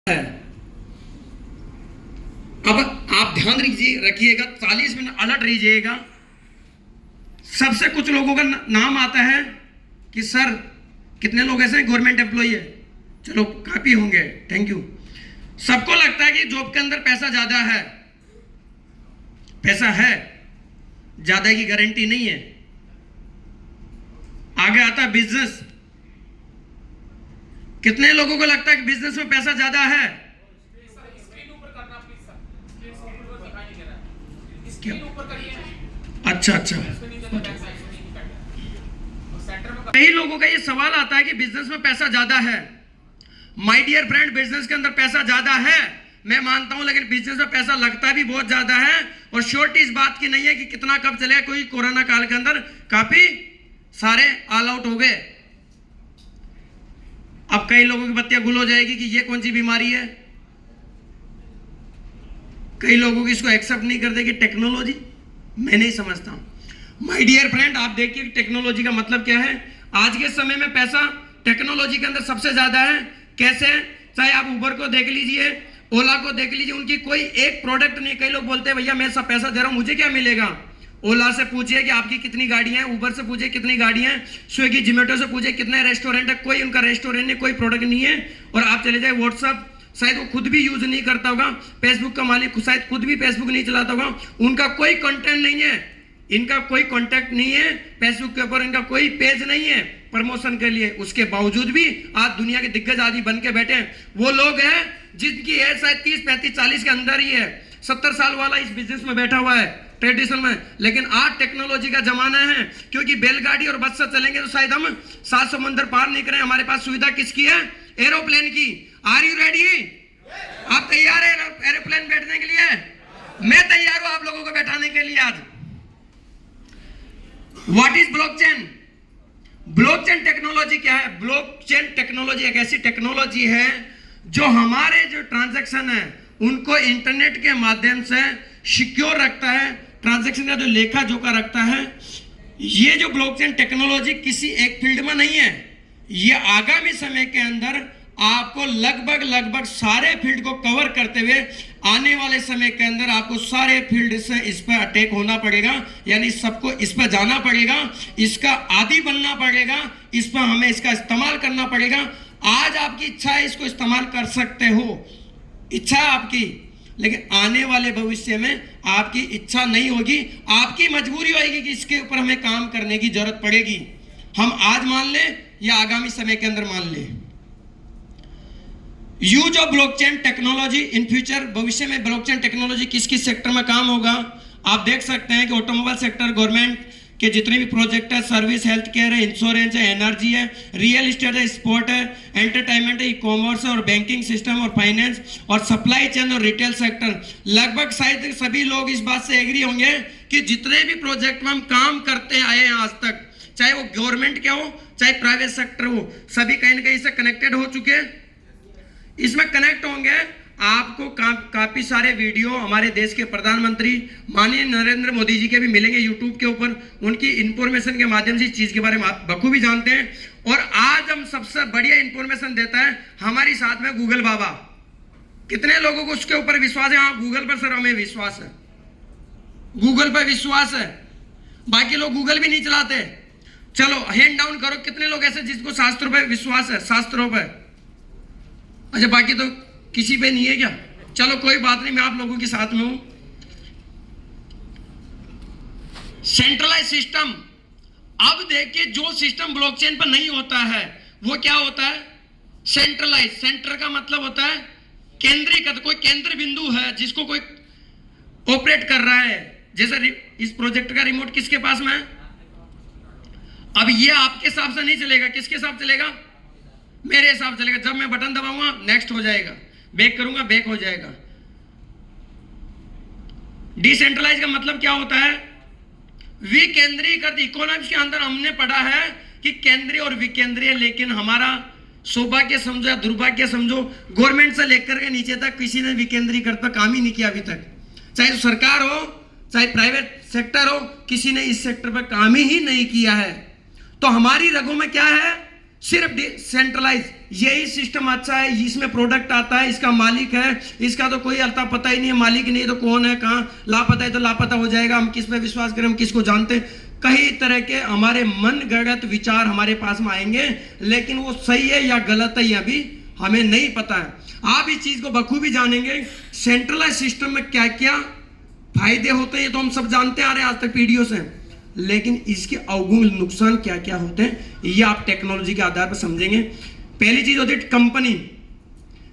है। अब आप ध्यान रखिएगा, 40 मिनट अलर्ट रहिएगा। सबसे कुछ लोगों का नाम आता है कि सर कितने लोग ऐसे गवर्नमेंट एम्प्लॉई है, चलो काफी होंगे, थैंक यू। सबको लगता है कि जॉब के अंदर पैसा ज्यादा है, पैसा है, ज्यादा की गारंटी नहीं है। आगे आता है बिजनेस। कितने लोगों को लगता है कि बिजनेस में पैसा ज्यादा है? अच्छा अच्छा, कई लोगों का ये सवाल आता है कि बिजनेस में पैसा ज्यादा है। माय डियर फ्रेंड, बिजनेस के अंदर पैसा ज्यादा है, मैं मानता हूं, लेकिन बिजनेस में पैसा लगता भी बहुत ज्यादा है। और श्योरिटी इस बात की नहीं है कि कितना कब चलेगा। कोई कोरोना काल के अंदर काफी सारे ऑल आउट हो गए। अब कई लोगों की बत्तियां गुल हो जाएगी कि ये कौन सी बीमारी है। कई लोगों की इसको एक्सेप्ट नहीं करते कि टेक्नोलॉजी, मैं नहीं समझता हूं। माय डियर फ्रेंड, आप देखिए टेक्नोलॉजी का मतलब क्या है। आज के समय में पैसा टेक्नोलॉजी के अंदर सबसे ज्यादा है। कैसे? चाहे आप उबर को देख लीजिए, ओला को देख लीजिए, उनकी कोई एक प्रोडक्ट नहीं। कई लोग बोलते हैं भैया मैं सब पैसा दे रहा हूं, मुझे क्या मिलेगा। ओला से पूछिए कि आपकी कितनी गाड़ियां हैं, उबर से पूछिए कितनी गाड़ियां हैं, स्विगी जोमेटो से पूछिए कितने रेस्टोरेंट है, कोई उनका रेस्टोरेंट नहीं, कोई प्रोडक्ट नहीं है। और आप चले जाए व्हाट्सएप, शायद वो खुद भी यूज नहीं करता होगा। फेसबुक का मालिक शायद खुद भी फेसबुक नहीं चलाता होगा। उनका कोई कंटेंट नहीं है, इनका कोई कांटेक्ट नहीं है, फेसबुक के ऊपर इनका कोई पेज नहीं है प्रमोशन के लिए। उसके बावजूद भी आज दुनिया के दिग्गज आदमी बन के बैठे हैं। वो लोग हैं जिनकी एज शायद 30, 35, 40 के अंदर ही है। 70 साल वाला इस बिजनेस में बैठा हुआ है, ट्रेडिशनल में। लेकिन आज टेक्नोलॉजी का जमाना है, क्योंकि बैलगाड़ी और बस से चलेंगे तो शायद हम 7 समुद्र पार नहीं करें। हमारे पास सुविधा किसकी है? एरोप्लेन की। Are you ready? आप तैयार है एरोप्लेन बैठने के लिए? मैं तैयार हूं आप लोगों को बैठाने के लिए। आज what is blockchain? Blockchain technology क्या है? ब्लॉकचेन टेक्नोलॉजी एक ऐसी टेक्नोलॉजी है जो हमारे जो ट्रांजैक्शन है उनको इंटरनेट के माध्यम से सिक्योर रखता है, ट्रांजैक्शन का जो लेखा जोखा रखता है। ये जो ब्लॉकचेन टेक्नोलॉजी किसी एक फील्ड में नहीं है, ये आगामी समय के अंदर आपको लगभग सारे फील्ड को कवर करते हुए आने वाले समय के अंदर आपको सारे फील्ड से इस पर अटैक होना पड़ेगा, यानी सबको इस पर जाना पड़ेगा, इसका आदी बनना पड़ेगा, इस पर हमें इसका इस्तेमाल करना पड़ेगा। आज आपकी इच्छा है, इसको इस्तेमाल कर सकते हो, इच्छा है आपकी, लेकिन आने वाले भविष्य में आपकी इच्छा नहीं होगी, आपकी मजबूरी होगी कि इसके ऊपर हमें काम करने की जरूरत पड़ेगी। हम आज मान लें या आगामी समय के अंदर मान लें। Use of blockchain technology in future, भविष्य में ब्लॉकचेन टेक्नोलॉजी किस किस सेक्टर में काम होगा। आप देख सकते हैं कि ऑटोमोबाइल सेक्टर, गवर्नमेंट के जितने भी प्रोजेक्ट है, सर्विस, हेल्थ केयर है, इंश्योरेंस है, एनर्जी है, रियल एस्टेट है, स्पोर्ट है, एंटरटेनमेंट है, ई कॉमर्स है, और बैंकिंग सिस्टम और फाइनेंस और सप्लाई चेन और रिटेल सेक्टर। लगभग शायद सभी लोग इस बात से एग्री होंगे कि जितने भी प्रोजेक्ट में हम काम करते आए हैं आज तक, चाहे वो गवर्नमेंट के हो चाहे प्राइवेट सेक्टर हो, सभी कहीं ना कहीं से कनेक्टेड हो चुके हैं, इसमें कनेक्ट होंगे। आपको काफी सारे वीडियो हमारे देश के प्रधानमंत्री माननीय नरेंद्र मोदी जी के भी मिलेंगे यूट्यूब के ऊपर। उनकी इंफॉर्मेशन के माध्यम से इस चीज के बारे में आप बखूबी जानते हैं। और आज हम सबसे बढ़िया इंफॉर्मेशन देता है हमारी साथ में गूगल बाबा। कितने लोगों को उसके ऊपर विश्वास है? हाँ, गूगल पर सर हमें विश्वास है, गूगल पर विश्वास है। बाकी लोग गूगल भी नहीं चलाते। चलो हैंड डाउन करो, कितने लोग ऐसे जिसको शास्त्रों पर विश्वास है? शास्त्रों पर। अच्छा, बाकी तो किसी पे नहीं है क्या? चलो कोई बात नहीं, मैं आप लोगों के साथ में हूं। Centralise system. अब देखिए, जो सिस्टम ब्लॉकचेन पर नहीं होता है वो क्या होता है? सेंट्रलाइज। सेंटर का मतलब होता है केंद्रीकृत, कोई केंद्र बिंदु है जिसको कोई ऑपरेट कर रहा है। जैसे इस प्रोजेक्ट का रिमोट किसके पास में है? अब ये आपके हिसाब से नहीं चलेगा, किसके हिसाब चलेगा? मेरे हिसाब से चलेगा। जब मैं बटन दबाऊंगा नेक्स्ट हो जाएगा, बैक करूंगा बैक हो जाएगा। डिसेंट्रलाइज का मतलब क्या होता है? विकेंद्रीकृत। इकोनॉमिक्स के अंदर हमने पढ़ा है कि केंद्रीय और विकेंद्रीय, लेकिन हमारा सौभाग्य समझो या दुर्भाग्य समझो, गवर्नमेंट से लेकर के नीचे तक किसी ने विकेंद्रीकृत पर काम ही नहीं किया अभी तक। चाहे तो सरकार हो चाहे प्राइवेट सेक्टर हो, किसी ने इस सेक्टर पर काम ही नहीं किया है। तो हमारी रगों में क्या है? सिर्फ सेंट्रलाइज। यही सिस्टम अच्छा है, इसमें प्रोडक्ट आता है, इसका मालिक है, इसका तो कोई अता पता ही नहीं है, मालिक नहीं तो कौन है, कहाँ लापता है तो लापता हो जाएगा, हम किस पे विश्वास करें, हम किसको जानते हैं। कई तरह के हमारे मन गढ़ंत विचार हमारे पास में आएंगे, लेकिन वो सही है या गलत है यह भी हमें नहीं पता है। आप इस चीज को बखूबी जानेंगे, सेंट्रलाइज सिस्टम में क्या क्या फायदे होते हैं ये तो हम सब जानते आ रहे हैं आज तक पीढ़ियों से, लेकिन इसके अवगुण नुकसान क्या क्या होते हैं ये आप टेक्नोलॉजी के आधार पर समझेंगे। पहली चीज होती है कंपनी।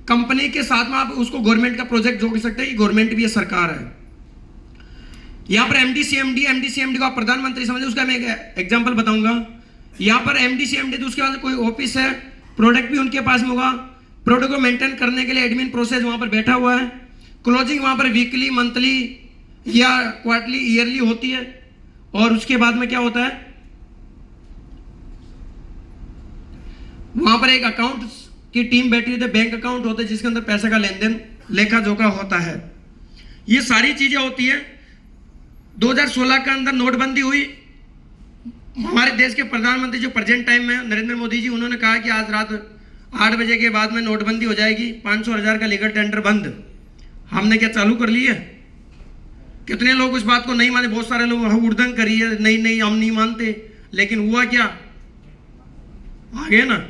कंपनी के साथ में आप उसको गवर्नमेंट का प्रोजेक्ट जोड़ सकते हैं कि गवर्नमेंट भी है, सरकार है। यहां पर एमडी को आप प्रधानमंत्री समझे, उसका मैं एक एग्जांपल बताऊंगा। यहां पर एमडी तो उसके बाद कोई ऑफिस है, प्रोडक्ट भी उनके पास में होगा, प्रोडक्ट को मेंटेन करने के लिए एडमिन प्रोसेस वहां पर बैठा हुआ है, क्लोजिंग वहां पर वीकली, मंथली या क्वार्टरली, ईयरली होती है, और उसके बाद में क्या होता है, वहां पर एक अकाउंट की टीम बैठी होती है, बैंक अकाउंट होता है जिसके अंदर पैसे का लेन देन, लेखा जोखा होता है। ये सारी चीजें होती है। 2016 के अंदर नोटबंदी हुई, हमारे देश के प्रधानमंत्री जो प्रेजेंट टाइम में नरेंद्र मोदी जी, उन्होंने कहा कि आज रात 8 बजे के बाद में नोटबंदी हो जाएगी, 500,000 का लीगल टेंडर बंद। हमने क्या चालू कर लिया? कितने लोग उस बात को नहीं माने, बहुत सारे लोग हुड़दंग करी है, नहीं हम नहीं मानते, लेकिन हुआ क्या, आ गए ना।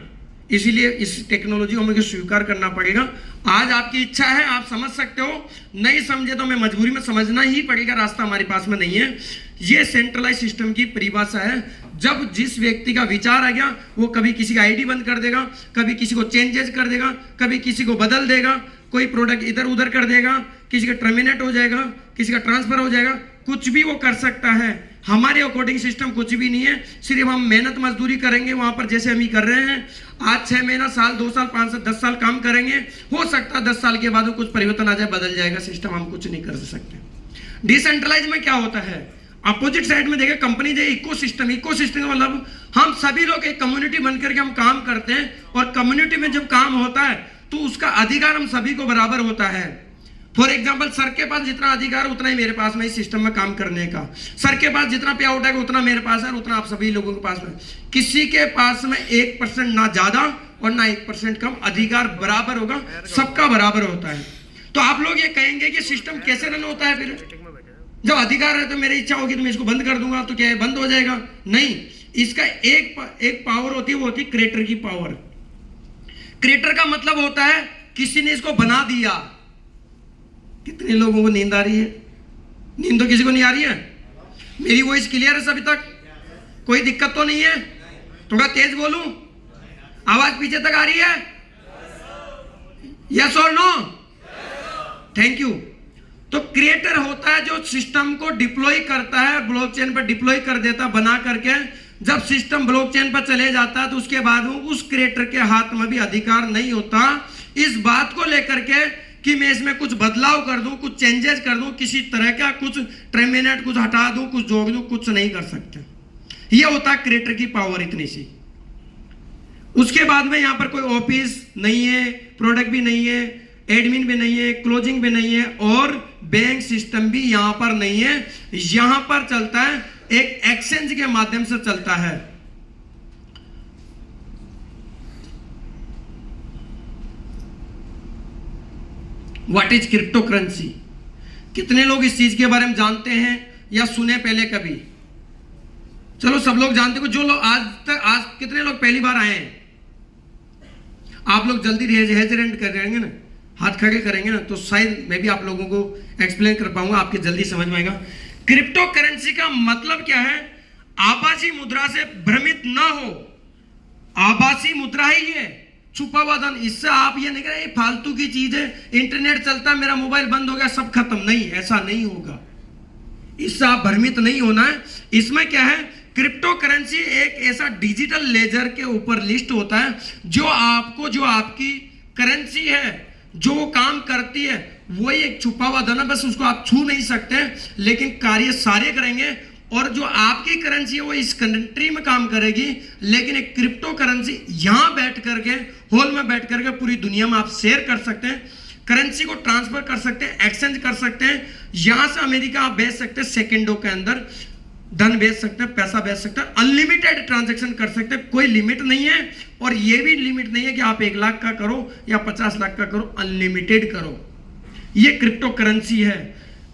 इसीलिए इस टेक्नोलॉजी को हमें स्वीकार करना पड़ेगा। आज आपकी इच्छा है, आप समझ सकते हो, नहीं समझे तो हमें मजबूरी में समझना ही पड़ेगा, रास्ता हमारे पास में नहीं है। ये सेंट्रलाइज सिस्टम की परिभाषा है। जब जिस व्यक्ति का विचार आ गया, वो कभी किसी का आईडी बंद कर देगा, कभी किसी को चेंजेस कर देगा, कभी किसी को बदल देगा, कोई प्रोडक्ट इधर उधर कर देगा, किसी का टर्मिनेट हो जाएगा, किसी का ट्रांसफर हो जाएगा, कुछ भी वो कर सकता है। हमारे अकॉर्डिंग सिस्टम कुछ भी नहीं है, सिर्फ हम मेहनत मजदूरी करेंगे वहां पर जैसे हम ही कर रहे हैं। आज 6 महीना, साल, 2 साल, 5 साल, 10 साल काम करेंगे, हो सकता है 10 साल के बाद कुछ परिवर्तन आ जाए, बदल जाएगा सिस्टम, हम कुछ नहीं कर सकते। डिसेंट्रलाइज में क्या होता है, अपोजिट साइड में देखिए, कंपनी जो इकोसिस्टम का मतलब हम सभी लोग एक कम्युनिटी बनकर के हम काम करते हैं, और कम्युनिटी में जब काम होता है तो उसका अधिकार हम सभी को बराबर होता है। फॉर एग्जाम्पल, सर के पास जितना अधिकार उतना ही मेरे पास में इस सिस्टम में काम करने का, सर के पास जितना पे आउट है उतना मेरे पास है, उतना आप सभी लोगों के पास में। किसी के पास में 1% ना ज्यादा और ना 1% कम, अधिकार बराबर होगा, सबका बराबर होता है। तो आप लोग ये कहेंगे कि सिस्टम कैसे रन होता है? फिर जब अधिकार है तो मेरी इच्छा होगी तो मैं इसको बंद कर दूंगा, तो क्या है, बंद हो जाएगा? नहीं, इसका एक पावर होती है, वो होती है क्रिएटर की पावर। क्रिएटर का मतलब होता है किसी ने इसको बना दिया। कितने लोगों को नींद आ रही है? नींद तो किसी को नहीं आ रही है। मेरी वॉइस क्लियर है सभी तक? कोई दिक्कत तो नहीं है? थोड़ा तेज बोलूं? आवाज पीछे तक आ रही है? यस और नो? Thank you. तो क्रिएटर होता है जो सिस्टम को डिप्लॉय करता है, ब्लॉकचेन पर डिप्लॉय कर देता, बना करके। जब सिस्टम ब्लॉकचेन पर चले जाता है तो उसके बाद उस क्रिएटर के हाथ में भी अधिकार नहीं होता इस बात को लेकर के कि मैं इसमें कुछ बदलाव कर दूं, कुछ चेंजेस कर दूं, किसी तरह का कुछ टर्मिनेट कुछ हटा दूं, कुछ जोड़ दूं, कुछ नहीं कर सकते। यह होता है क्रिएटर की पावर, इतनी सी। उसके बाद में यहां पर कोई ऑफिस नहीं है, प्रोडक्ट भी नहीं है, एडमिन भी नहीं है, क्लोजिंग भी नहीं है, और बैंक सिस्टम भी यहां पर नहीं है। यहां पर चलता है एक एक्सचेंज के माध्यम से चलता है। What is crypto currency? कितने लोग इस चीज के बारे में जानते हैं या सुने पहले कभी? चलो सब लोग जानते हो। जो लोग आज कितने लोग पहली बार आए हैं? आप लोग जल्दी हेजिटेंट कर जाएंगे ना, हाथ खड़े करेंगे ना, तो शायद मैं भी आप लोगों को एक्सप्लेन कर पाऊंगा, आपके जल्दी समझ में आएगा। क्रिप्टो करेंसी का मतलब क्या है? आभासी मुद्रा से भ्रमित ना हो। आभासी मुद्रा ही है, छुपा हुआ धन। इससे आप ये नहीं करें फालतू की चीज है, इंटरनेट चलता, मेरा मोबाइल बंद हो गया, सब खत्म। नहीं, ऐसा नहीं होगा। इससे आप भ्रमित नहीं होना है। इसमें क्या है, क्रिप्टो करेंसी एक ऐसा डिजिटल लेजर के ऊपर लिस्ट होता है जो आपको, जो आपकी करेंसी है, जो काम करती है, वो एक छुपा हुआ धन है, बस उसको आप छू नहीं सकते, लेकिन कार्य सारे करेंगे। और जो आपकी करेंसी है वो इस कंट्री में काम करेगी, लेकिन एक क्रिप्टो करेंसी यहां बैठ करके, हॉल में बैठ करके पूरी दुनिया में आप शेयर कर सकते हैं, करेंसी को ट्रांसफर कर सकते हैं, एक्सचेंज कर सकते हैं। यहां से अमेरिका आप भेज सकते हैं सेकेंडों के अंदर। धन भेज सकते हैं, पैसा भेज सकते हैं, अनलिमिटेड ट्रांजैक्शन कर सकते हैं, कोई लिमिट नहीं है। और ये भी लिमिट नहीं है कि आप 1 लाख का करो या 50 लाख का करो, अनलिमिटेड करो। ये क्रिप्टो करेंसी है।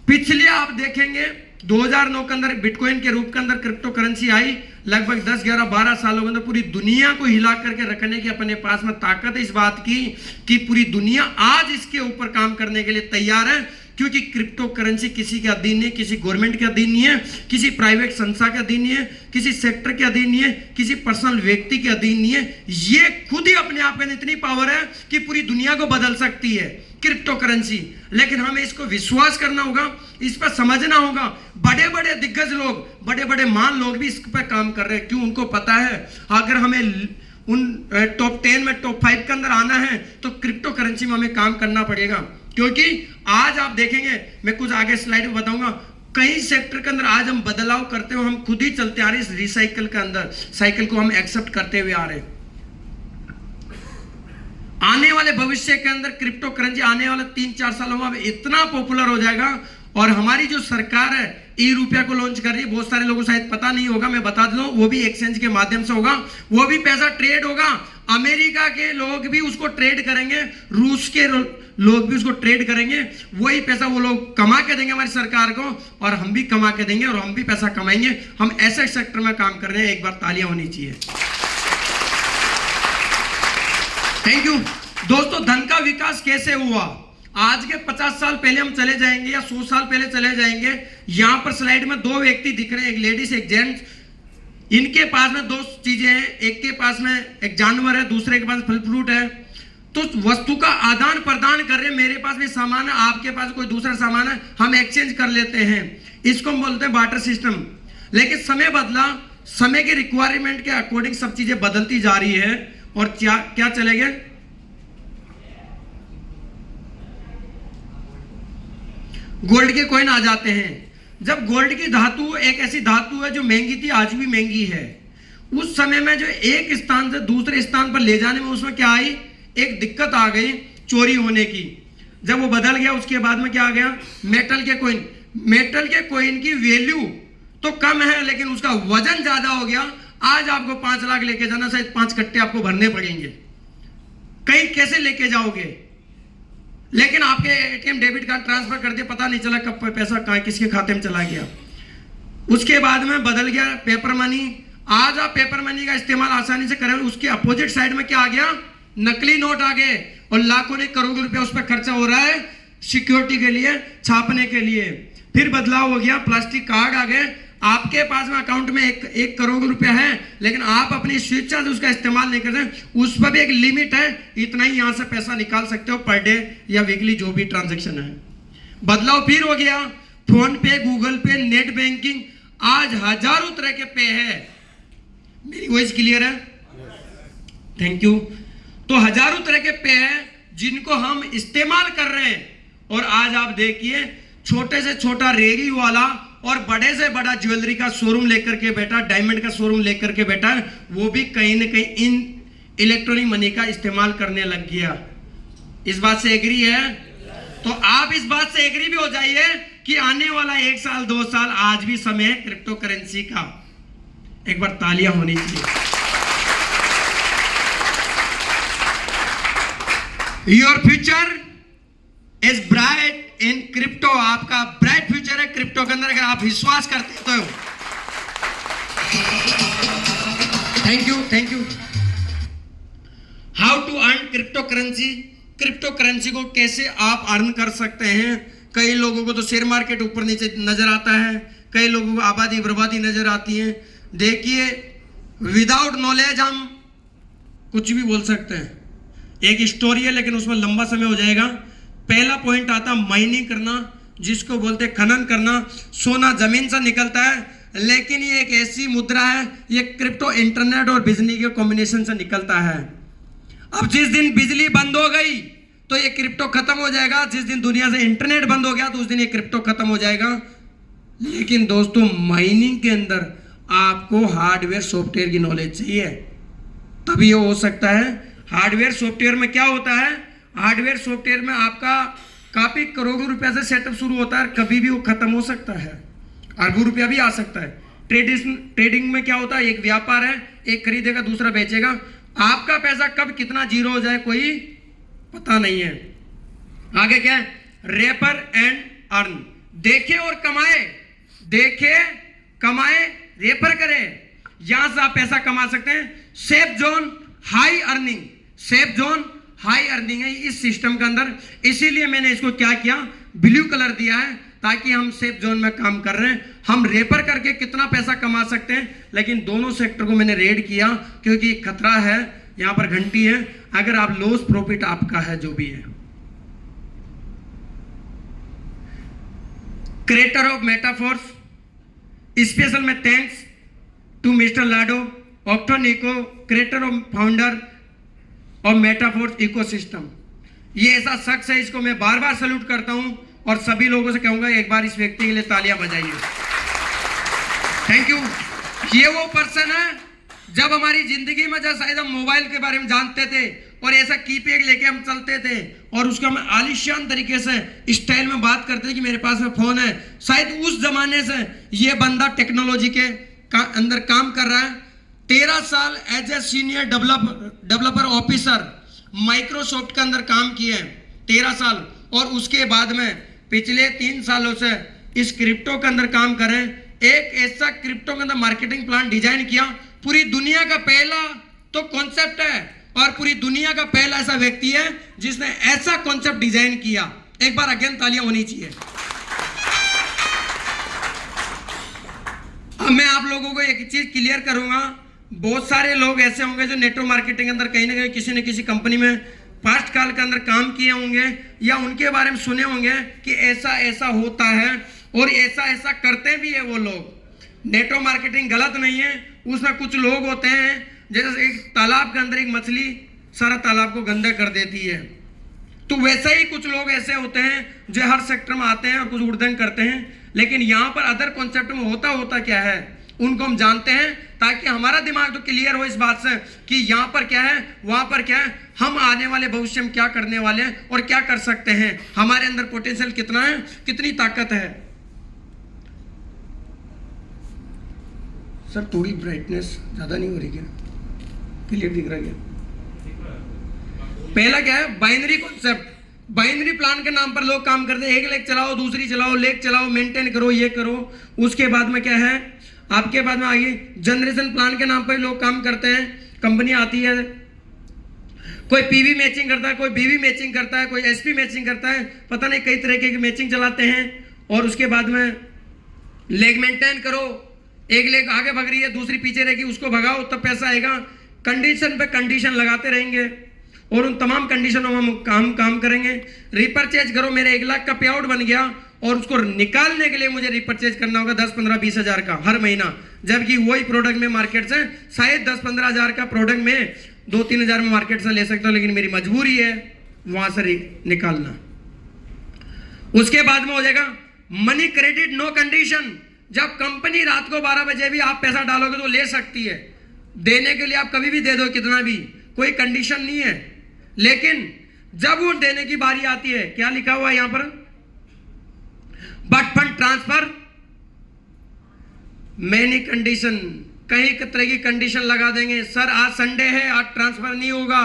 पिछले आप देखेंगे 2009 के अंदर बिटकॉइन के रूप के अंदर क्रिप्टो करेंसी आई। लगभग 10, 11, 12 सालों के अंदर पूरी दुनिया को हिला करके रखने की अपने पास में ताकत है इस बात की कि पूरी दुनिया आज इसके ऊपर काम करने के लिए तैयार है। क्योंकि क्रिप्टो करेंसी किसी के अधीन नहीं है, किसी गवर्नमेंट के अधीन नहीं है, किसी प्राइवेट संस्था के अधीन नहीं है, किसी सेक्टर के अधीन नहीं है, किसी पर्सनल व्यक्ति के अधीन नहीं है। ये खुद ही अपने आप में इतनी पावर है कि पूरी दुनिया को बदल सकती है क्रिप्टो करेंसी। लेकिन हमें इसको विश्वास करना होगा, इस पर समझना होगा। बड़े बड़े दिग्गज लोग, बड़े बड़े महान लोग भी इस पर काम कर रहे हैं। क्यों? उनको पता है अगर हमें उन टॉप 10 में, टॉप 5 के अंदर आना है तो क्रिप्टो करेंसी में हमें काम करना पड़ेगा। क्योंकि आज आप देखेंगे, मैं कुछ आगे स्लाइड में बताऊंगा, कई सेक्टर के अंदर आज हम बदलाव करते हुए हम खुद ही चलते आ रहे हैं। इस रिसाइकल के अंदर साइकिल को हम एक्सेप्ट करते हुए आ रहे हैं। आने वाले भविष्य के अंदर क्रिप्टो करेंसी आने वाले 3-4 सालों में इतना पॉपुलर हो जाएगा। और हमारी जो सरकार है ई-रुपया को लॉन्च कर रही है, बहुत सारे लोगों को शायद पता नहीं होगा, मैं बता दूं, वो भी एक्सचेंज के माध्यम से होगा। वो भी पैसा ट्रेड होगा, अमेरिका के लोग भी उसको ट्रेड करेंगे, रूस के लोग भी उसको ट्रेड करेंगे। वही पैसा वो लोग कमा के देंगे हमारी सरकार को और हम भी कमा के देंगे और हम भी पैसा कमाएंगे। हम ऐसे सेक्टर में काम कर रहे हैं, एक बार तालियां होनी चाहिए। थैंक यू दोस्तों। धन का विकास कैसे हुआ? आज के 50 साल पहले हम चले जाएंगे या 100 साल पहले चले जाएंगे। यहां पर स्लाइड में 2 व्यक्ति दिख रहे हैं, एक लेडीज एक जेंट्स। इनके पास में 2 चीजें हैं, एक के पास में एक जानवर है, दूसरे के पास फल फ्रूट है। तो वस्तु का आदान प्रदान कर रहे हैं, मेरे पास भी सामान है, आपके पास कोई दूसरा सामान है, हम एक्सचेंज कर लेते हैं। इसको हम बोलते हैं बार्टर सिस्टम। लेकिन समय बदला, समय के रिक्वायरमेंट के अकॉर्डिंग सब चीजें बदलती जा रही है। और क्या चले गए, गोल्ड के कॉइन आ जाते हैं। जब गोल्ड की धातु एक ऐसी धातु है जो महंगी थी, आज भी महंगी है। उस समय में जो एक स्थान से दूसरे स्थान पर ले जाने में उसमें क्या आई, एक दिक्कत आ गई चोरी होने की। जब वो बदल गया उसके बाद में क्या आ गया, मेटल के कॉइन। मेटल के कॉइन की वैल्यू तो कम है लेकिन उसका वजन ज्यादा हो गया। आज आपको 5 लाख लेके जाना, शायद 5 कट्टे आपको भरने पड़ेंगे। कहीं कैसे लेके जाओगे? लेकिन आपके एटीएम डेबिट कार्ड ट्रांसफर कर दिया, पता नहीं चला कब पैसा कहाँ किसके खाते में चला गया। उसके बाद में बदल गया पेपर मनी। आज आप पेपर मनी का इस्तेमाल आसानी से करें, उसके अपोजिट साइड में क्या आ गया, नकली नोट आ गए और लाखों ने करोड़ों रुपया उस पर खर्चा हो रहा है सिक्योरिटी के लिए, छापने के लिए। फिर बदलाव हो गया, प्लास्टिक कार्ड आ गए। आपके पास में अकाउंट में एक करोड़ रुपया है लेकिन आप अपनी स्वेच्छा से उसका इस्तेमाल नहीं कर रहे, उस पर भी एक लिमिट है, इतना ही यहां से पैसा निकाल सकते हो पर डे या वीकली जो भी ट्रांजैक्शन है। बदलाव फिर हो गया, फोन पे, गूगल पे, नेट बैंकिंग। आज हजारों तरह के पे है। मेरी वॉइस क्लियर है? Thank you. तो हजारों तरह के पे है जिनको हम इस्तेमाल कर रहे हैं। और आज आप देखिए, छोटे से छोटा रेगी वाला और बड़े से बड़ा ज्वेलरी का शोरूम लेकर के बैठा, डायमंड का शोरूम लेकर के बैठा है, वो भी कहीं ना कहीं इन इलेक्ट्रॉनिक मनी का इस्तेमाल करने लग गया। इस बात से एग्री है? तो आप इस बात से एग्री भी हो जाइए कि आने वाला 1 साल 2 साल आज भी समय है क्रिप्टो करेंसी का। एक बार तालियां होनी चाहिए। Your future is bright in crypto. आपका ब्राइट फ्यूचर है क्रिप्टो के अंदर, अगर आप विश्वास करते तो। Thank you. How to earn crypto currency. Crypto currency को कैसे आप अर्न कर सकते हैं। कई लोगों को तो शेयर मार्केट ऊपर नीचे नजर आता है, कई लोगों को आबादी बर्बादी नजर आती है। देखिए, विदाउट नॉलेज हम कुछ भी बोल सकते हैं। एक स्टोरी है लेकिन उसमें लंबा समय हो जाएगा। पहला पॉइंट आता माइनिंग करना, जिसको बोलते खनन करना। सोना जमीन से निकलता है, लेकिन ये एक ऐसी मुद्रा है, ये क्रिप्टो इंटरनेट और बिजली के कॉम्बिनेशन से निकलता है। अब जिस दिन बिजली बंद हो गई तो ये क्रिप्टो खत्म हो जाएगा, जिस दिन दुनिया से इंटरनेट बंद हो गया तो उस दिन ये क्रिप्टो खत्म हो जाएगा। लेकिन दोस्तों, माइनिंग के अंदर आपको हार्डवेयर सॉफ्टवेयर की नॉलेज चाहिए, तभी ये हो सकता है। हार्डवेयर सॉफ्टवेयर में क्या होता है, हार्डवेयर सॉफ्टवेयर में आपका काफी करोड़ों रुपया से सेटअप शुरू होता है, कभी भी वो खत्म हो सकता है, अरबों रुपया भी आ सकता है। ट्रेडिंग में क्या होता है, एक व्यापार है, एक खरीदेगा दूसरा बेचेगा। आपका पैसा कब कितना जीरो हो जाए कोई पता नहीं है। आगे क्या है, रेपर एंड अर्न, देखे और कमाए, देखे कमाए रेफर करे, यहां से आप पैसा कमा सकते हैं। Safe zone high earning, safe zone high earning है इस सिस्टम के अंदर, इसीलिए मैंने इसको क्या किया, ब्लू कलर दिया है, ताकि हम सेफ जोन में काम कर रहे हैं। हम रेफर करके कितना पैसा कमा सकते हैं, लेकिन दोनों सेक्टर को मैंने रेड किया क्योंकि खतरा है, यहां पर घंटी है, अगर आप लॉस प्रॉफिट आपका है जो भी है। क्रिएटर ऑफ मेटाफोर्स, स्पेशल में thanks to mister Lado Octonico, creator of founder और मेटाफोर्स इकोसिस्टम। ये ऐसा शख्स है, इसको मैं बार बार सैल्यूट करता हूं और सभी लोगों से कहूंगा एक बार इस व्यक्ति के लिए तालियां बजाइए। Thank you. ये वो पर्सन है, जब हमारी जिंदगी में जब शायद हम मोबाइल के बारे में जानते थे और ऐसा कीपैड लेके हम चलते थे और उसका हम आलिशान तरीके से स्टाइल में बात करते थे कि मेरे पास में फोन है, शायद उस जमाने से ये बंदा टेक्नोलॉजी के अंदर काम कर रहा है। 13 साल as a senior developer officer Microsoft के अंदर काम किए हैं, 13 साल, और उसके बाद में पिछले 3 सालों से इस क्रिप्टो के अंदर काम कर रहे हैं। एक ऐसा क्रिप्टो के अंदर मार्केटिंग प्लान डिजाइन किया, पूरी दुनिया का पहला तो कॉन्सेप्ट है और पूरी दुनिया का पहला ऐसा व्यक्ति है जिसने ऐसा कॉन्सेप्ट डिजाइन किया। एक बार अगेन तालियां होनी चाहिए। अब मैं आप लोगों को एक चीज क्लियर करूंगा, बहुत सारे लोग ऐसे होंगे जो नेटवर्क मार्केटिंग के अंदर कहीं ना कहीं किसी न किसी कंपनी में पास्ट काल के अंदर काम किए होंगे या उनके बारे में सुने होंगे कि ऐसा ऐसा होता है और ऐसा ऐसा करते भी है वो लोग। नेटवर्क मार्केटिंग गलत नहीं है, उसमें कुछ लोग होते हैं जैसे एक तालाब के अंदर एक मछली सारा तालाब को गंदा कर देती है, तो वैसे ही कुछ लोग ऐसे होते हैं जो हर सेक्टर में आते हैं और कुछ उड़दंग करते हैं, लेकिन यहाँ पर अदर कॉन्सेप्ट में होता क्या है उनको हम जानते हैं, ताकि हमारा दिमाग तो क्लियर हो इस बात से कि यहाँ पर क्या है वहां पर क्या है, हम आने वाले भविष्य में क्या करने वाले हैं और क्या कर सकते हैं, हमारे अंदर पोटेंशियल कितना है, कितनी ताकत है। सर थोड़ी ब्राइटनेस ज्यादा नहीं हो रही क्या, क्लियर दिख रहा है क्या? पहला क्या है, बाइनरी कॉन्सेप्ट, बाइनरी प्लान के नाम पर लोग काम करते हैं, एक लेग चलाओ दूसरी चलाओ, लेग चलाओ, मेंटेन करो, ये करो। उसके बाद में क्या है, आपके बाद में आगे जनरेशन प्लान के नाम पर लोग काम करते हैं। कंपनी आती है, कोई पीवी मैचिंग करता है, कोई बीवी मैचिंग करता है, कोई एसपी मैचिंग करता है, पता नहीं कई तरह की मैचिंग चलाते हैं। और उसके बाद में लेग मेंटेन करो, एक लेग आगे भाग रही है दूसरी पीछे रहेगी, उसको भगाओ तब पैसा आएगा। कंडीशन पे कंडीशन लगाते रहेंगे और उन तमाम कंडीशनों में हम काम करेंगे। रिपर्चेज करो, मेरे 1 लाख का पे आउट बन गया और उसको निकालने के लिए मुझे रिपर्चेज करना होगा 10, 15, 20 हज़ार का हर महीना, जबकि वही प्रोडक्ट में मार्केट से शायद 10, 15 हज़ार का प्रोडक्ट में 2, 3 हज़ार में मार्केट से ले सकता हूं, लेकिन मेरी मजबूरी है वहां से निकालना। उसके बाद में हो जाएगा मनी क्रेडिट नो कंडीशन। जब कंपनी रात को 12 बजे भी आप पैसा डालोगे तो ले सकती है, देने के लिए आप कभी भी दे दो, कितना भी, कोई कंडीशन नहीं है। लेकिन जब वो देने की बारी आती है, क्या लिखा हुआ है यहां पर, but fund transfer many condition, कहीं तरह की कंडीशन लगा देंगे। सर आज संडे है, आज ट्रांसफर नहीं होगा,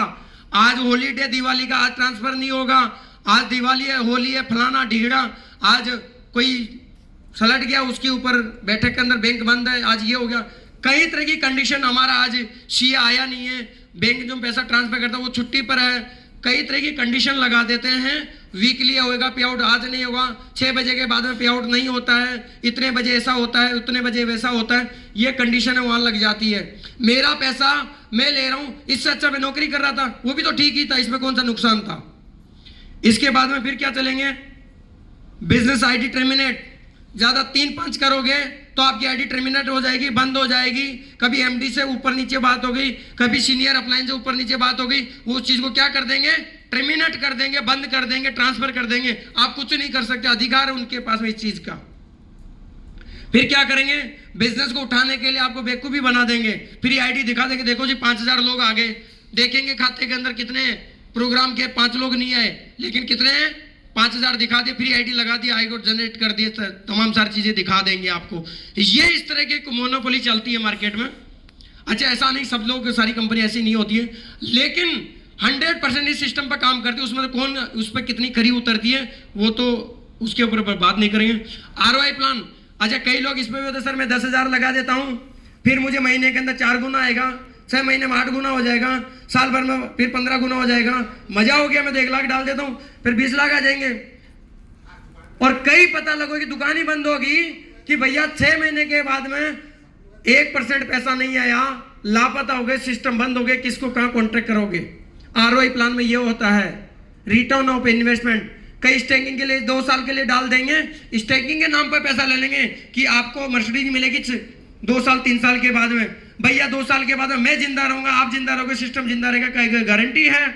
आज हॉलीडे दिवाली का, आज ट्रांसफर नहीं होगा, आज दिवाली है, होली है, फलाना ढीगड़ा, आज कोई सलट गया उसके ऊपर बैठक के अंदर बैंक बंद है, आज ये हो गया। कई तरह की कंडीशन, हमारा आज सीए आया नहीं है, बैंक जो पैसा ट्रांसफर करता है वो छुट्टी पर है, कई तरह की कंडीशन लगा देते हैं। वीकली होगा पे आउट, आज नहीं होगा, 6 बजे के बाद में पे आउट नहीं होता है, इतने बजे ऐसा होता है, उतने बजे वैसा होता है, ये कंडीशन है वहां लग जाती है। मेरा पैसा मैं ले रहा हूं, इससे अच्छा मैं नौकरी कर रहा था, वो भी तो ठीक ही था, इसमें कौन सा नुकसान था। इसके बाद में फिर क्या चलेंगे, बिजनेस आईडी टर्मिनेट। ज्यादा 3-5 करोगे तो आपकी आईडी टर्मिनेट हो जाएगी, बंद हो जाएगी। कभी एमडी से ऊपर नीचे बात हो गई, कभी सीनियर अपलाइन से ऊपर नीचे बात हो गई, वो चीज को क्या कर देंगे, टर्मिनेट कर देंगे, बंद कर देंगे, ट्रांसफर कर देंगे। आप कुछ नहीं कर सकते, अधिकार है उनके पास में इस चीज का। फिर क्या करेंगे, बिजनेस को उठाने के लिए आपको बेवकूफी बना देंगे। फिर आईडी दिखा देंगे, देखो जी 5000 लोग आ गए, देखेंगे खाते के अंदर कितने प्रोग्राम के 5 लोग नहीं आए, लेकिन कितने हैं 5000 दिखा दिए, फ्री आईडी लगा दिया, आई कोड जनरेट कर दिए, तमाम सारी चीजें दिखा देंगे आपको। ये इस तरह की मोनोपोली चलती है मार्केट में। अच्छा, ऐसा नहीं सब लोग, सारी कंपनी ऐसी नहीं होती है, लेकिन 100% इस सिस्टम पर काम करते हैं। उसमें कौन उस पर कितनी खरी उतरती है वो तो उसके ऊपर बात नहीं करेंगे। ROI प्लान, अच्छा कई लोग इसमें भी होते सर मैं 10,000 लगा देता हूं, फिर मुझे महीने के अंदर 4 गुना आएगा, 6 महीने में 8 गुना हो जाएगा, साल भर में फिर 15 गुना हो जाएगा, मजा हो गया, मैं तो 1 लाख डाल देता हूं, फिर 20 लाख आ जाएंगे। और कई पता लगो कि दुकान ही बंद होगी कि भैया 6 महीने के बाद में 1% पैसा नहीं आया, लापता हो गए, सिस्टम बंद हो गए, किसको कहां कॉन्ट्रैक्ट करोगे। ROI प्लान में ये होता है, रिटर्न ऑफ इन्वेस्टमेंट। कई स्टेकिंग के लिए 2 साल के लिए डाल देंगे, स्टेकिंग के नाम पर पैसा ले लेंगे कि आपको मर्सिडीज मिलेगी 2 साल 3 साल के बाद में। भैया 2 साल के बाद में मैं जिंदा रहूंगा, आप जिंदा रहोगे, सिस्टम जिंदा रहेगा, कोई गारंटी है?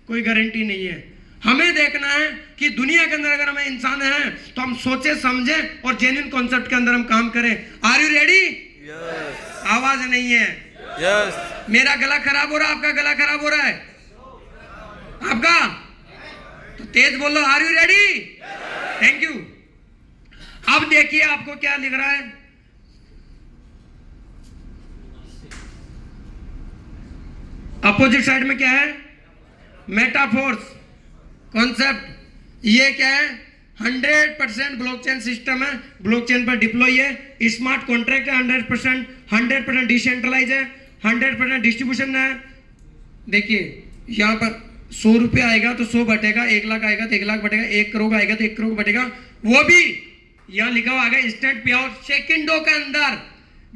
कोई गारंटी नहीं है। हमें देखना है कि दुनिया के अंदर अगर हमें इंसान है तो हम सोचे समझे और जेन्युइन कॉन्सेप्ट के अंदर हम काम करें। Are you ready? यस। आवाज नहीं है। यस। मेरा गला खराब हो रहा है, आपका गला खराब हो रहा है? आपका तो तेज बोलो, are you ready? Thank you. अब देखिए आपको क्या लिख रहा है, अपोजिट साइड में क्या है? Metaforce concept. ये क्या है? 100% ब्लॉकचेन सिस्टम है, ब्लॉकचेन पर डिप्लॉय है, स्मार्ट कॉन्ट्रैक्ट है, 100% डिसेंट्रलाइज है, 100% डिस्ट्रीब्यूशन है। देखिए यहां पर 100 रुपया आएगा तो 100 बटेगा, 1 लाख आएगा तो 1 लाख बटेगा, 1 करोड़ आएगा तो 1 करोड़ बटेगा। वो भी यहां लिखा हुआ आएगा इंस्टेंट पे आउट, सेकंडों के अंदर,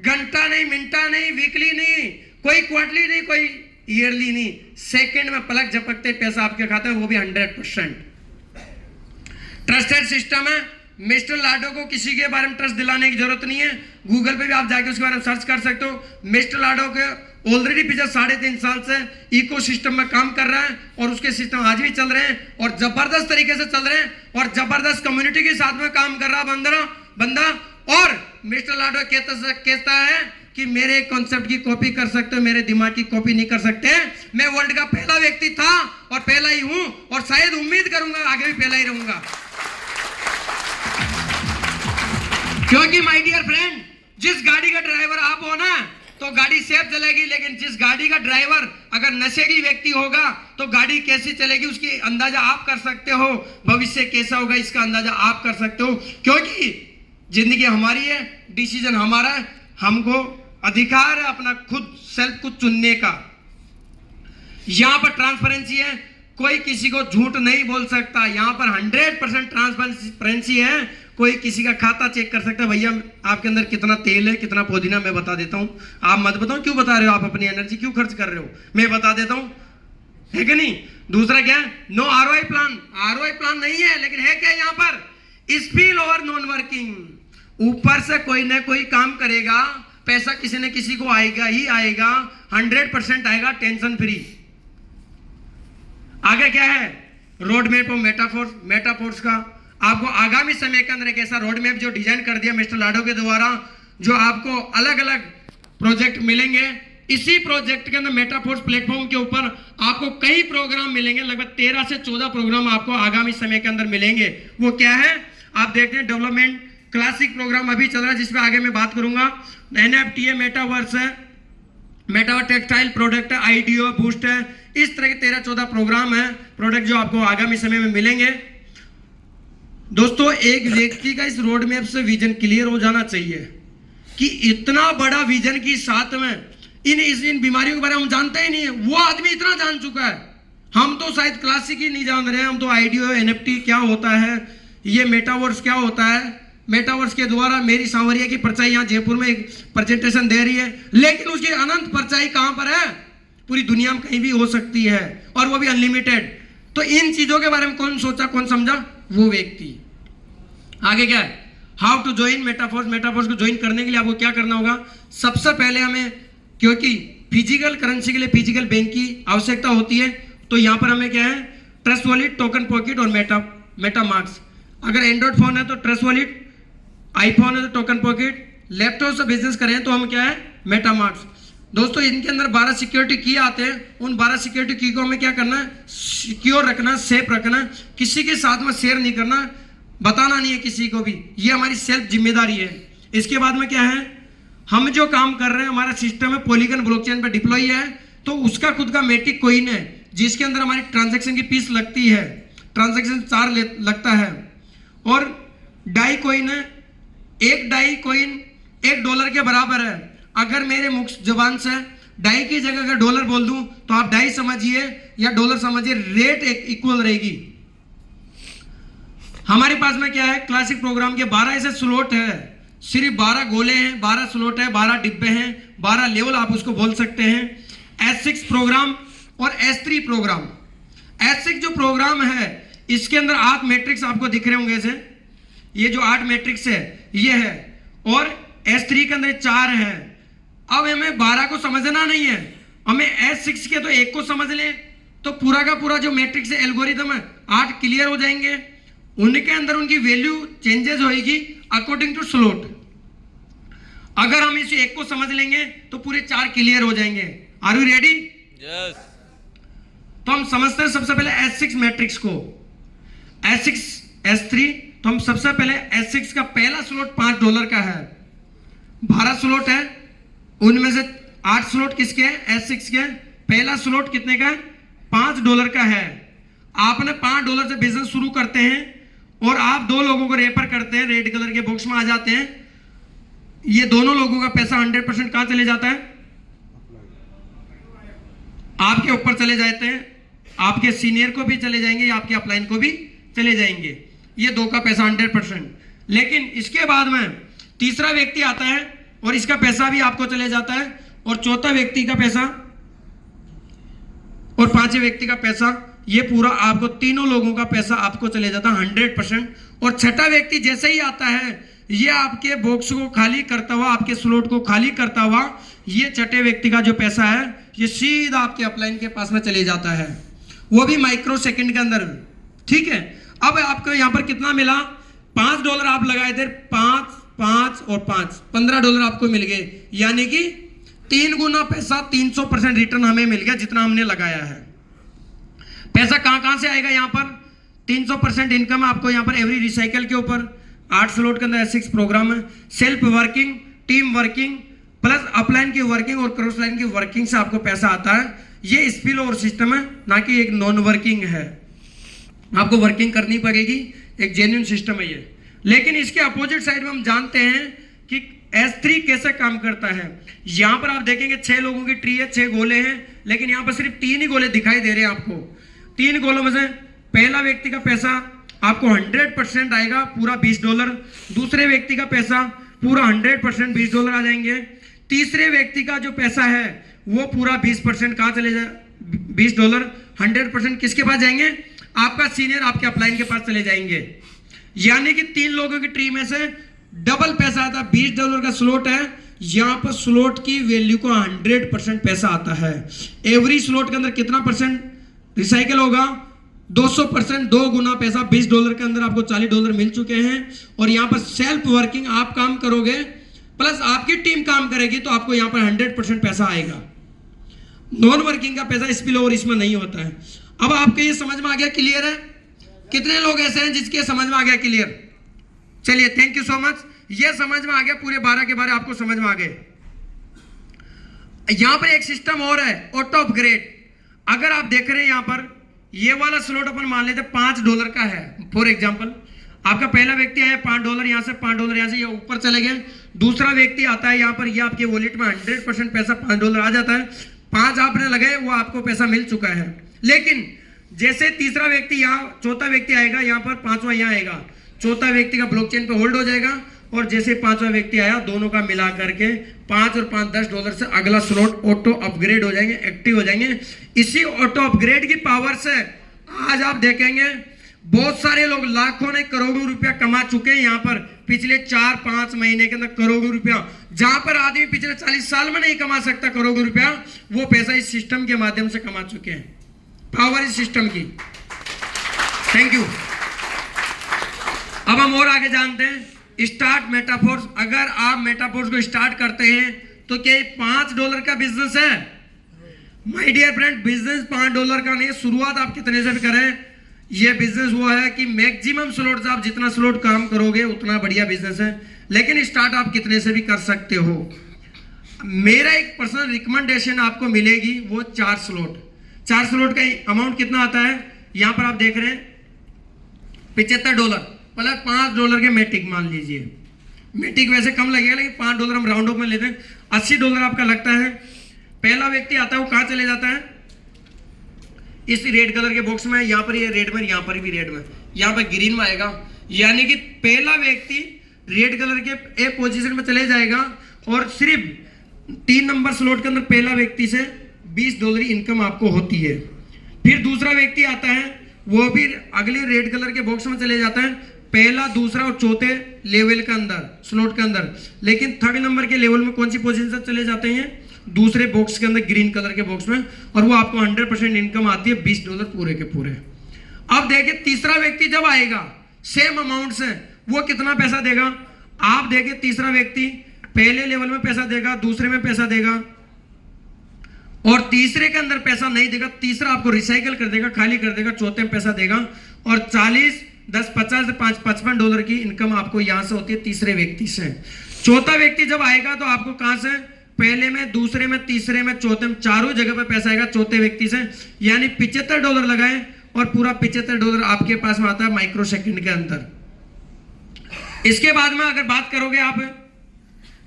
घंटा नहीं, मिनटा नहीं, वीकली नहीं, कोई क्वार्टरली नहीं, कोई ईयरली नहीं, सेकंड में पलक झपकते पैसा आपके खाते में, वो भी 100%। ट्रस्टेड सिस्टम है। मिस्टर लाडो को किसी के बारे में ट्रस्ट दिलाने की जरूरत नहीं है, गूगल पे भी आप जाके उसके बारे में सर्च कर सकते हो। मिस्टर लाडो के ऑलरेडी पिछले 3.5 साल से इकोसिस्टम में काम कर रहा है और उसके सिस्टम आज भी चल रहे हैं और जबरदस्त तरीके से चल रहे हैं और जबरदस्त कम्युनिटी के साथ में काम कर रहा बंदा। और मिस्टर लाडो कहता है कि मेरे कॉन्सेप्ट की कॉपी कर सकते हो, मेरे दिमाग की कॉपी नहीं कर सकते। मैं वर्ल्ड का पहला व्यक्ति था और पहला ही हूं और शायद उम्मीद करूंगा आगे भी पहला ही रहूंगा। क्योंकि माय डियर फ्रेंड, जिस गाड़ी का ड्राइवर आप हो ना तो गाड़ी सेफ चलेगी, लेकिन जिस गाड़ी का ड्राइवर अगर नशेड़ी व्यक्ति होगा तो गाड़ी कैसी चलेगी उसकी अंदाजा आप कर सकते हो, भविष्य कैसा होगा इसका अंदाजा आप कर सकते हो। क्योंकि जिंदगी हमारी है, डिसीजन हमारा है, हमको अधिकार है अपना खुद सेल्फ को चुनने का। यहां पर ट्रांसपेरेंसी है, कोई किसी को झूठ नहीं बोल सकता। यहां पर 100% ट्रांसपेरेंसी है, कोई किसी का खाता चेक कर सकता है। भैया आपके अंदर कितना तेल है, कितना पुदीना, मैं बता देता हूं, आप मत बताओ क्यों बता रहे हो, आप अपनी एनर्जी क्यों खर्च कर रहे हो, मैं बता देता हूं, है कि नहीं। दूसरा क्या है? No ROI plan. ROI plan नहीं है, लेकिन है क्या यहां पर? Spill over non working. ऊपर से कोई ना कोई काम करेगा, पैसा किसी न किसी को आएगा ही आएगा, 100% आएगा, टेंशन फ्री। आगे क्या है? रोड मैप ऑफ मेटाफोर्स का आपको आगामी समय के अंदर एक ऐसा रोड मैप जो डिजाइन कर दिया मिस्टर लाडो के द्वारा, जो आपको अलग अलग प्रोजेक्ट मिलेंगे। इसी प्रोजेक्ट के अंदर मेटाफोर्स प्लेटफॉर्म के ऊपर आपको कई प्रोग्राम मिलेंगे, लगभग 13 से 14 प्रोग्राम आपको आगामी समय के अंदर मिलेंगे। वो क्या है आप देखते हैं, डेवलपमेंट क्लासिक प्रोग्राम अभी चल रहा है जिसपे आगे मैं बात करूंगा, NFT है, मेटावर्स है, मेटावर्स टेक्सटाइल प्रोडक्ट है, IDO बूस्ट है, इस तरह के 13-14 प्रोग्राम है, प्रोडक्ट जो आपको आगामी समय में मिलेंगे। दोस्तों एक व्यक्ति का इस रोड मैप से विजन क्लियर हो जाना चाहिए कि इतना बड़ा विजन की साथ में इन बीमारियों के बारे में हम जानते ही नहीं है, वो आदमी इतना जान चुका है। हम तो शायद क्लासिक ही नहीं जान रहे हैं, हम तो IDO NFT क्या होता है, ये मेटावर्स क्या होता है। मेटावर्स के द्वारा मेरी सांवरिया की परछाई यहाँ जयपुर में एक प्रेजेंटेशन दे रही है, लेकिन उसकी अनंत परछाई कहां पर है? पूरी दुनिया में कहीं भी हो सकती है और वो भी अनलिमिटेड। तो इन चीजों के बारे में कौन सोचा, कौन समझा? वो व्यक्ति। आगे क्या है? How to join Metaforce. Metaforce को ज्वाइन करने के लिए आपको क्या करना होगा? सबसे पहले हमें, क्योंकि फिजिकल करेंसी के लिए फिजिकल बैंक की आवश्यकता होती है, तो यहां पर हमें क्या है? ट्रस्ट वॉलेट, टोकन पॉकेट और मेटामार्क्स। अगर एंड्रॉइड फोन है तो ट्रस्ट वॉलेट, आईफोन है तो टोकन पॉकेट, लैपटॉप से बिजनेस करें तो हम क्या है? मेटामार्क्स। दोस्तों इनके अंदर 12 सिक्योरिटी की आते हैं। उन 12 सिक्योरिटी की को हमें क्या करना है, सिक्योर रखना, सेफ रखना, किसी के साथ में शेयर नहीं करना, बताना नहीं है किसी को भी, ये हमारी सेल्फ जिम्मेदारी है। इसके बाद में क्या है, हम जो काम कर रहे हैं हमारा सिस्टम है पॉलीगन ब्लॉकचेन पे डिप्लॉय है, तो उसका खुद का मैटिक कॉइन है जिसके अंदर हमारी ट्रांजैक्शन की फीस लगती है, ट्रांजैक्शन चार्ज लगता है। और डाई कॉइन है, एक डाई कॉइन $1 के बराबर है। अगर मेरे मुख जबान से डाई की जगह अगर डॉलर बोल दूं तो आप डाई समझिए या डॉलर समझिए, रेट एक इक्वल रहेगी। हमारे पास में क्या है, क्लासिक प्रोग्राम के 12 ऐसे स्लॉट है, सिर्फ 12 गोले हैं, 12 स्लॉट है, 12 डिब्बे हैं, 12 लेवल आप उसको बोल सकते हैं। S6 प्रोग्राम और S3 प्रोग्राम। S6 जो प्रोग्राम है इसके अंदर 8 मैट्रिक्स आपको दिख रहे होंगे, ऐसे ये जो 8 मैट्रिक्स है ये है, और S3 के अंदर 4 है। अब हमें 12 को समझना नहीं है, हमें S6 के तो एक को समझ ले तो पूरा का पूरा जो मैट्रिक्स है, एल्गोरिथम है, 8 क्लियर हो जाएंगे। उनके अंदर उनकी वैल्यू चेंजेस होगी अकॉर्डिंग टू स्लॉट। अगर हम इस एक को समझ लेंगे तो पूरे 4 क्लियर हो जाएंगे। Are you ready? यस। तो हम समझते हैं सबसे पहले S6 मैट्रिक्स को, S6 S3। तो हम सबसे पहले S6 का पहला स्लॉट $5 का है, 12 स्लॉट है, उनमें से 8 स्लॉट किसके हैं, S6 के। पहला स्लॉट कितने का है, $5 का है। आपने $5 से बिजनेस शुरू करते हैं और आप 2 लोगों को रेफर करते हैं, रेड कलर के बॉक्स में आ जाते हैं। ये दोनों लोगों का पैसा 100% कहां चले जाता है, आपके ऊपर चले जाते हैं, आपके सीनियर को भी चले जाएंगे, आपके अपलाइन को भी चले जाएंगे। ये 2 का पैसा 100%। लेकिन इसके बाद में तीसरा व्यक्ति आता है और इसका पैसा भी आपको चले जाता है, और चौथा व्यक्ति का पैसा और 5वें व्यक्ति का पैसा, ये पूरा आपको, तीनों लोगों का पैसा आपको चले जाता है 100%। और छठा व्यक्ति जैसे ही आता है ये आपके बॉक्स को खाली करता हुआ, आपके स्लॉट को खाली करता हुआ, ये छठे व्यक्ति का जो पैसा है ये सीधा आपके अपलाइन के पास में चले जाता है, वो भी माइक्रो सेकंड के अंदर। ठीक है, अब आपको यहां पर कितना मिला, $5 आप लगाए थे, 5 5 और 5 $15 आपको मिल गए, यानी कि 3 गुना पैसा, 300% रिटर्न हमें मिल गया जितना हमने लगाया है। पैसा कहां से आएगा, यहां पर 300% इनकम आपको यहां पर एवरी रिसाइकल के ऊपर 8 स्लॉट के अंदर S6 प्रोग्राम है। Self working, team working plus upline की वर्किंग और क्रॉस लाइन की वर्किंग से आपको पैसा आता है। ये स्पिल ओवर सिस्टम है, ना कि एक नॉन वर्किंग है, आपको वर्किंग करनी पड़ेगी, एक जेन्युइन सिस्टम है ये। लेकिन इसके अपोजिट साइड में हम जानते हैं कि S3 कैसे काम करता है। यहां पर आप देखेंगे 6 लोगों की ट्री है, 6 गोले हैं, लेकिन यहां पर सिर्फ 3 ही गोले दिखाई दे रहे हैं आपको। 3 गोलों में से पहला व्यक्ति का पैसा आपको 100% आएगा, पूरा $20। दूसरे व्यक्ति का पैसा पूरा 100% $20 आ जाएंगे। तीसरे व्यक्ति का जो पैसा है वो पूरा 20% कहां चले जाए, $20 100% किसके पास जाएंगे, आपका सीनियर, आपके अपलाइन के पास चले जाएंगे। यानी कि 3 लोगों की ट्री में से डबल पैसा आता है। $20 का स्लॉट है, यहां पर स्लॉट की वैल्यू को 100% पैसा आता है। एवरी स्लॉट के अंदर कितना परसेंट रिसाइकल होगा, 200%, 2 गुना पैसा। $20 के अंदर आपको $40 मिल चुके हैं। और यहां पर सेल्फ वर्किंग आप काम करोगे प्लस आपकी टीम काम करेगी तो आपको यहां पर 100% पैसा आएगा। नॉन वर्किंग का पैसा स्पिल ओवर इसमें नहीं होता है। अब आपके ये समझ में आ गया, क्लियर है? कितने लोग ऐसे हैं जिसके समझ में आ गया क्लियर? चलिए, थैंक यू सो मच। ये समझ में आ गया, पूरे 12 के 12 आपको समझ में आ गए। यहां पर एक सिस्टम और है, ऑटो अपग्रेड। अगर आप देख रहे हैं यहां पर ये वाला स्लॉट अपन मान लेते $5 का है, फॉर एग्जांपल। आपका पहला व्यक्ति आया $5, यहां से $5 यहां से ये ऊपर चले गए। दूसरा व्यक्ति आता है यहां पर, ये आपके वॉलेट में 100% पैसा $5 आ जाता है। 5 आपने लगाए, वो आपको पैसा मिल चुका है। लेकिन जैसे तीसरा व्यक्ति यहाँ, चौथा व्यक्ति आएगा यहाँ पर, 5वां यहाँ आएगा, चौथा व्यक्ति का ब्लॉकचेन पे होल्ड हो जाएगा। और जैसे 5वां व्यक्ति आया, दोनों का मिला करके 5 और 5 $10 से अगला स्लॉट ऑटो अपग्रेड हो जाएंगे, एक्टिव हो जाएंगे। इसी ऑटो अपग्रेड की पावर से आज आप देखेंगे बहुत सारे लोग लाखों ने करोड़ों रुपया कमा चुके हैं यहाँ पर पिछले 4-5 महीने के अंदर। करोड़ों रुपया, जहां पर आदमी पिछले 40 साल में नहीं कमा सकता करोड़ों रुपया, वो पैसा इस सिस्टम के माध्यम से कमा चुके हैं। पावर इस सिस्टम की। Thank you. अब हम और आगे जानते हैं स्टार्ट मेटाफोर्स। अगर आप मेटाफोर्स को स्टार्ट करते हैं तो क्या ये $5 का बिजनेस है? माय डियर फ्रेंड, बिजनेस $5 का नहीं है। शुरुआत आप कितने से भी करें, ये बिजनेस वो है कि मैक्सिमम स्लॉट आप जितना स्लॉट काम करोगे उतना बढ़िया बिजनेस है, लेकिन स्टार्ट आप कितने से भी कर सकते हो। मेरा एक पर्सनल रिकमेंडेशन आपको मिलेगी, वो 4 स्लॉट। 4 स्लॉट का अमाउंट कितना आता है, यहां पर आप देख रहे हैं $75 प्लस $5 के मैटिक मान लीजिए। मैटिक वैसे कम लगेगा लेकिन $5 हम राउंड ऑफ में लेते हैं, $80 आपका लगता है। पहला व्यक्ति आता है वो कहां चले जाता है, इस रेड कलर के बॉक्स में, यहां पर ये रेड में, यहां पर भी रेड में, यहां पर ग्रीन में आएगा। यानी कि पहला व्यक्ति रेड कलर के ए पोजीशन में चले जाएगा और सिर्फ 3 नंबर स्लॉट के अंदर पहला व्यक्ति से $20 इनकम आपको होती है। फिर दूसरा व्यक्ति आता है, वो भी अगले रेड कलर के बॉक्स में चले जाता है, पहला, दूसरा और चौथे लेवल के अंदर, स्लॉट के अंदर। लेकिन 3rd नंबर के लेवल में कौन सी पोजीशन से चले जाते हैं, दूसरे बॉक्स के अंदर, ग्रीन कलर के बॉक्स में, और वो आपको 100% इनकम आती है, $20 पूरे के पूरे। अब देखिए तीसरा व्यक्ति जब आएगा सेम अमाउंट से, वो कितना पैसा देगा। आप देखिए तीसरा व्यक्ति पहले लेवल में पैसा देगा, दूसरे में पैसा देगा और तीसरे के अंदर पैसा नहीं देगा। तीसरा आपको रिसाइकल कर देगा, खाली कर देगा, चौथे में पैसा देगा और 40, 10, 50 से $55 की इनकम आपको यहां से होती है तीसरे व्यक्ति से। चौथा व्यक्ति जब आएगा तो आपको कहां से, पहले में, दूसरे में, तीसरे में, चौथे में, चारों जगह पे पैसा आएगा चौथे व्यक्ति से। यानी $75 लगाए और पूरा $75 आपके पास में आता है माइक्रो सेकंड के अंदर। इसके बाद में अगर बात करोगे आप,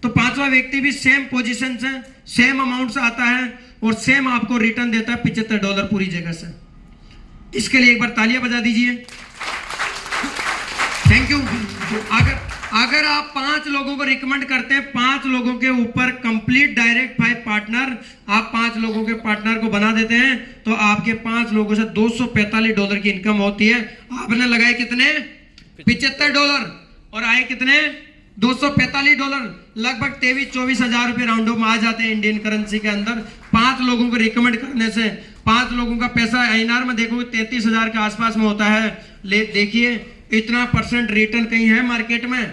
तो 5वां व्यक्ति भी सेम पोजीशन से, सेम अमाउंट से आता है और सेम आपको रिटर्न देता है $75 पूरी जगह से। इसके लिए एक बार तालियां बजा दीजिए, थैंक यू। अगर आप 5 लोगों को रिकमेंड करते हैं, 5 लोगों के ऊपर कंप्लीट डायरेक्ट 5 पार्टनर, आप 5 लोगों के पार्टनर को बना देते हैं, तो आपके 5 लोगों से $245 की इनकम होती है। आपने लगाए कितने, $75 और आए कितने, $245, लगभग 23-24 हजार रुपए राउंड ऑफ में आ जाते हैं इंडियन करेंसी के अंदर। 5 लोगों को रिकमेंड करने से 5 लोगों का पैसा INR में देखोगे 33,000 के आसपास में होता है। ले देखिए इतना % रिटर्न कहीं है मार्केट में।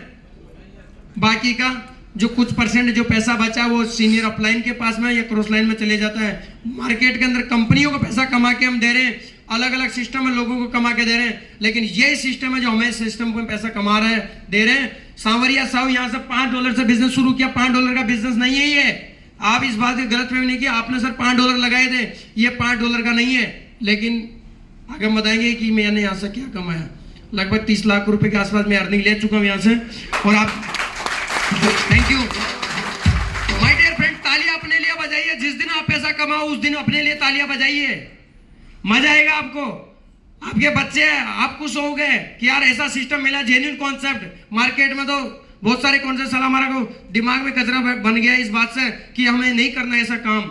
बाकी का जो कुछ % जो पैसा बचा वो सीनियर अपलाइन के पास में या क्रॉस लाइन में चले जाता है। मार्केट के अंदर कंपनियों को पैसा कमा के हम दे रहे हैं, अलग अलग सिस्टम में लोगों को कमा के दे रहे हैं, लेकिन यही सिस्टम है जो हमें सिस्टम को पैसा कमा रहे हैं, दे रहे हैं। सांवरिया साहू यहाँ से $5 से बिजनेस शुरू किया, $5 का बिजनेस नहीं है ये। आप इस बात की गलत फहमी नहीं किया, आपने सर $5 लगाए थे, ये $5 का नहीं है। लेकिन आगे हम बताएंगे कि मैंने यहाँ से क्या कमाया। लगभग 30 लाख रुपए के आसपास में अर्निंग ले चुका हूँ यहाँ से। और आप, thank you my dear friend, तालियां अपने लिए बजाइए। जिस दिन आप पैसा कमाओ उस दिन अपने लिए तालियां बजाइए, मजा आएगा आपको। आपके बच्चे हैं, आप खुश हो गए कि यार ऐसा सिस्टम मिला, जेन्युइन कॉन्सेप्ट। मार्केट में तो बहुत सारे कॉन्सेप्ट, साला हमारा को दिमाग में कचरा बन गया इस बात से कि हमें नहीं करना ऐसा काम।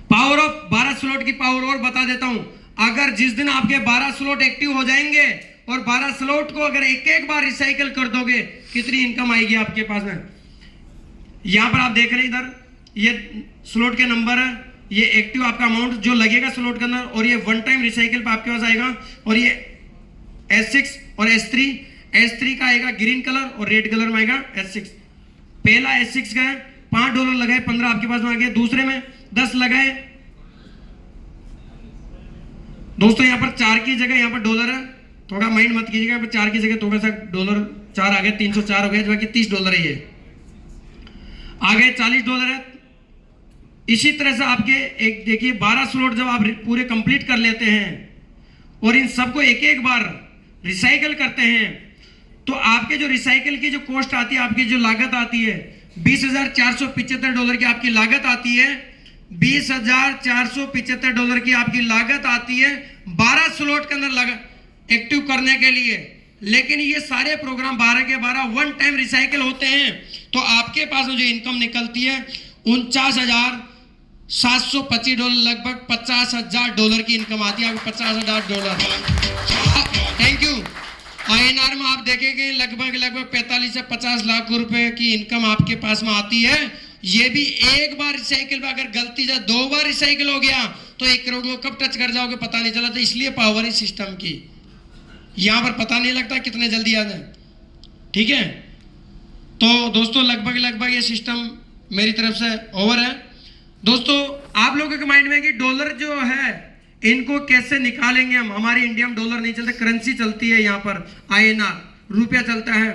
पावर ऑफ 12 स्लॉट की पावर और बता देता हूं। अगर जिस दिन आपके 12 स्लॉट एक्टिव हो जाएंगे और 12 स्लॉट को अगर एक बार रिसाइकल कर दोगे, कितनी इनकम आएगी आपके पास में। यहां पर आप देख रहे हैं, इधर ये स्लॉट के नंबर है, ये एक्टिव आपका अमाउंट जो लगेगा स्लॉट के अंदर, और ये 1 टाइम रिसाइकल पे आपके पास आएगा। और ये S6 और S3 का आएगा ग्रीन कलर और रेड कलर में आएगा S6। पहला S6 का है, $5 लगाए, 15 आपके पास में आ गया। दूसरे में 10 लगाए दोस्तों, यहाँ पर 4 की जगह यहाँ पर डॉलर है, थोड़ा माइंड मत कीजिएगा। यहाँ पर 4 की जगह थोड़ा सा डॉलर 4 आ गया, 304 हो गया, जो कि $30 है। ये आ गए $40 है। इसी तरह से आपके एक देखिए 12 स्लॉट जब आप पूरे कंप्लीट कर लेते हैं और इन सबको एक बार रिसाइकल करते हैं, तो आपके जो रिसाइकल की जो कॉस्ट आती है, आपकी जो लागत आती है, $20,475 की आपकी लागत आती है। $20,475 की आपकी लागत आती है 12 स्लॉट के अंदर एक्टिव करने के लिए। लेकिन ये सारे प्रोग्राम 12 के 12 1 टाइम रिसाइकल होते हैं, तो आपके पास में जो इनकम निकलती है $49,725, लगभग $50,000 की इनकम आती है आपको, $50,000। Thank you. INR में आप देखेंगे लगभग 45 से 50 लाख रुपए की इनकम आपके पास में आती है। ये भी एक बार रिसाइकिल में, अगर गलती से 2 बार रिसाइकिल हो गया तो 1 करोड़ को कब टच कर जाओगे पता नहीं चला। तो इसलिए पावर है सिस्टम की, यहां पर पता नहीं लगता कितने जल्दी आ जाए। ठीक है, तो दोस्तों लगभग ये सिस्टम मेरी तरफ से ओवर है। दोस्तों आप लोगों के माइंड में है कि डॉलर जो है इनको कैसे निकालेंगे हम, हमारी इंडिया में डॉलर नहीं चलता, करेंसी चलती है यहाँ पर INR रुपया चलता है।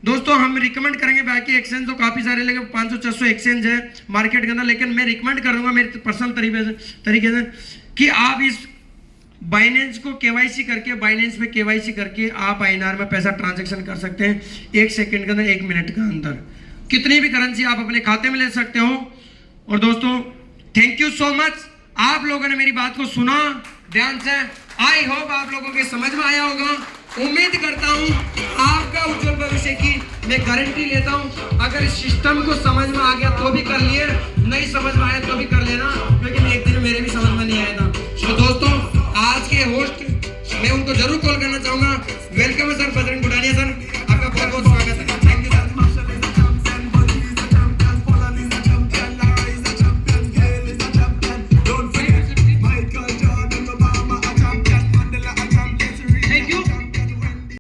दोस्तों हम रिकमेंड करेंगे, बाकी एक्सचेंज तो काफ़ी सारे लेकिन 500-600 एक्सचेंज है मार्केट के अंदर, लेकिन मैं रिकमेंड करूँगा मेरे पर्सनल तरीके से कि आप इस बाइनेंस को KYC करके, बाइनेंस पे KYC करके आप INR में पैसा ट्रांजैक्शन कर सकते हैं 1 सेकंड के अंदर, 1 मिनट के अंदर। कितनी भी करेंसी आप अपने खाते में ले सकते हो। और दोस्तों थैंक यू सो मच, आप लोगों ने मेरी बात को सुना ध्यान से। आई होप आप लोगों के समझ में आया होगा। उम्मीद करता हूँ आपका उज्जवल भविष्य की मैं गारंटी लेता हूँ। अगर इस सिस्टम को समझ में आ गया तो भी कर लिए, नहीं समझ में आया तो भी कर लेना, लेकिन एक दिन मेरे भी समझ में नहीं आया था। तो दोस्तों आज के होस्ट मैं उनको जरूर